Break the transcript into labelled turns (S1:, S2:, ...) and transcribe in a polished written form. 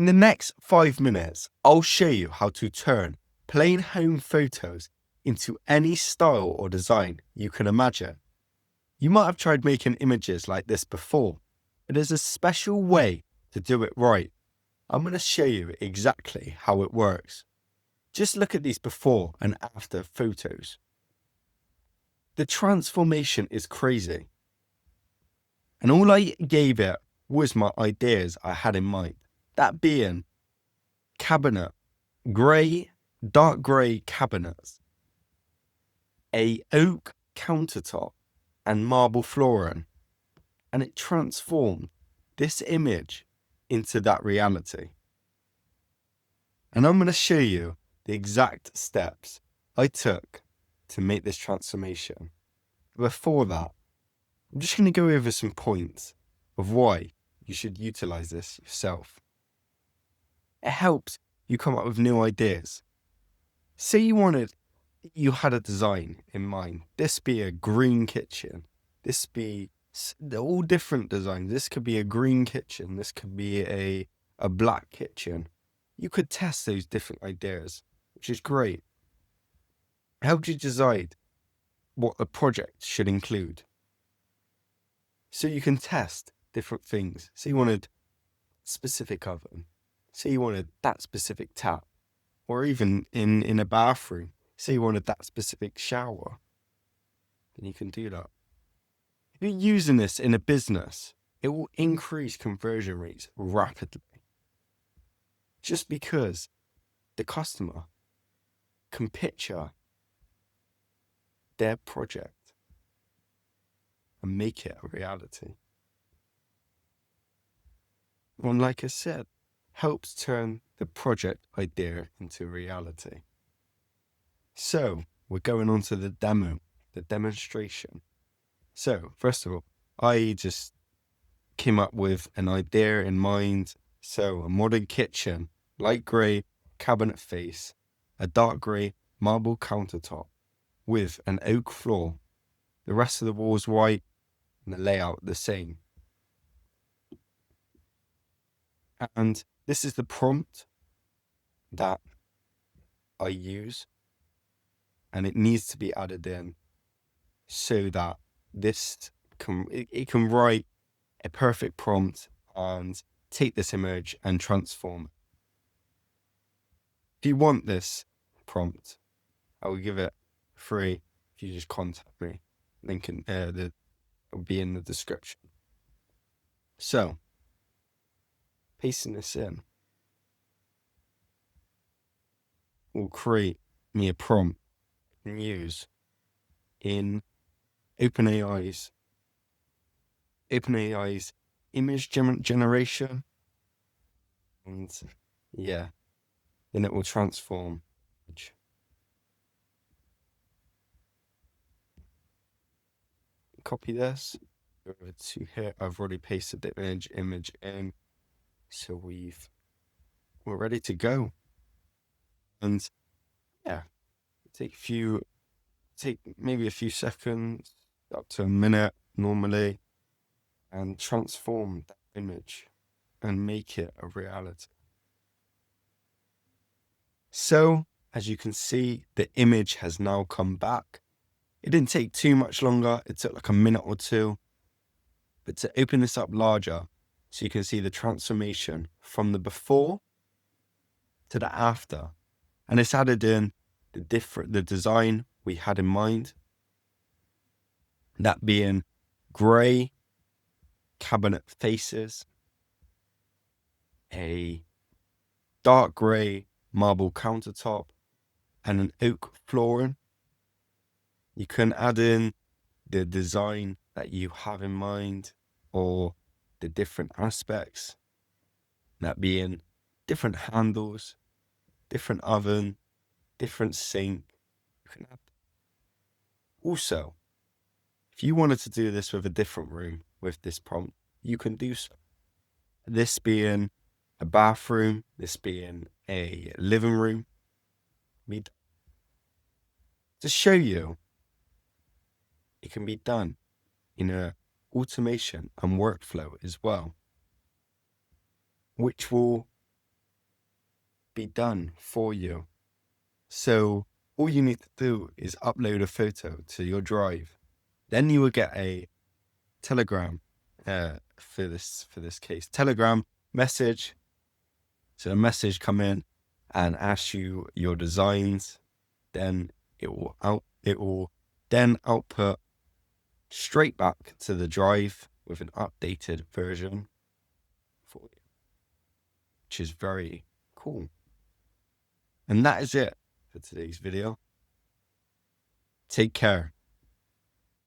S1: In the next 5 minutes, I'll show you how to turn plain home photos into any style or design you can imagine. You might have tried making images like this before, but there's a special way to do it right. I'm going to show you exactly how it works. Just look at these before and after photos. The transformation is crazy. And all I gave it was my ideas I had in mind. That being cabinet, dark grey cabinets, a oak countertop and marble flooring. And it transformed this image into that reality. And I'm going to show you the exact steps I took to make this transformation. Before that, I'm just going to go over some points of why you should utilize this yourself. It helps you come up with new ideas. Say you had a design in mind. This be a green kitchen. This be all different designs. This could be a green kitchen. This could be a black kitchen. You could test those different ideas, which is great. It helps you decide what the project should include. So you can test different things. So you wanted a specific oven. Say you wanted that specific tap. Or even in a bathroom. Say you wanted that specific shower. Then you can do that. If you're using this in a business, it will increase conversion rates rapidly. Just because the customer can picture their project and make it a reality. And like I said, helps turn the project idea into reality. So we're going on to the demonstration. So first of all, I just came up with an idea in mind. So a modern kitchen, light grey cabinet face, a dark grey marble countertop with an oak floor. The rest of the walls white and the layout the same. And this is the prompt that I use, and it needs to be added in so that it can write a perfect prompt and take this image and transform it. If you want this prompt, I will give it free if you just contact me. Link will be in the description. So, pasting this in will create me a prompt and use in OpenAI's image generation, and then it will transform. Copy this over to here. I've already pasted the image in, so we're ready to go. And take maybe a few seconds, up to a minute normally, and transform that image and make it a reality. So, as you can see, the image has now come back. It didn't take too much longer. It took like a minute or two. But to open this up larger, so you can see the transformation from the before to the after. And it's added in the design we had in mind. That being grey cabinet faces, a dark grey marble countertop, and an oak flooring. You can add in the design that you have in mind or the different aspects, that being different handles, different oven, different sink. You can add. Also, if you wanted to do this with a different room with this prompt, you can do so. This being a bathroom, this being a living room. To show you, it can be done in a automation and workflow as well, which will be done for you. So all you need to do is upload a photo to your drive. Then you will get a Telegram, for this case, Telegram message. So a message come in and ask you your designs. Then it will then output straight back to the drive with an updated version for you, which is very cool. And that is it for today's video. Take care.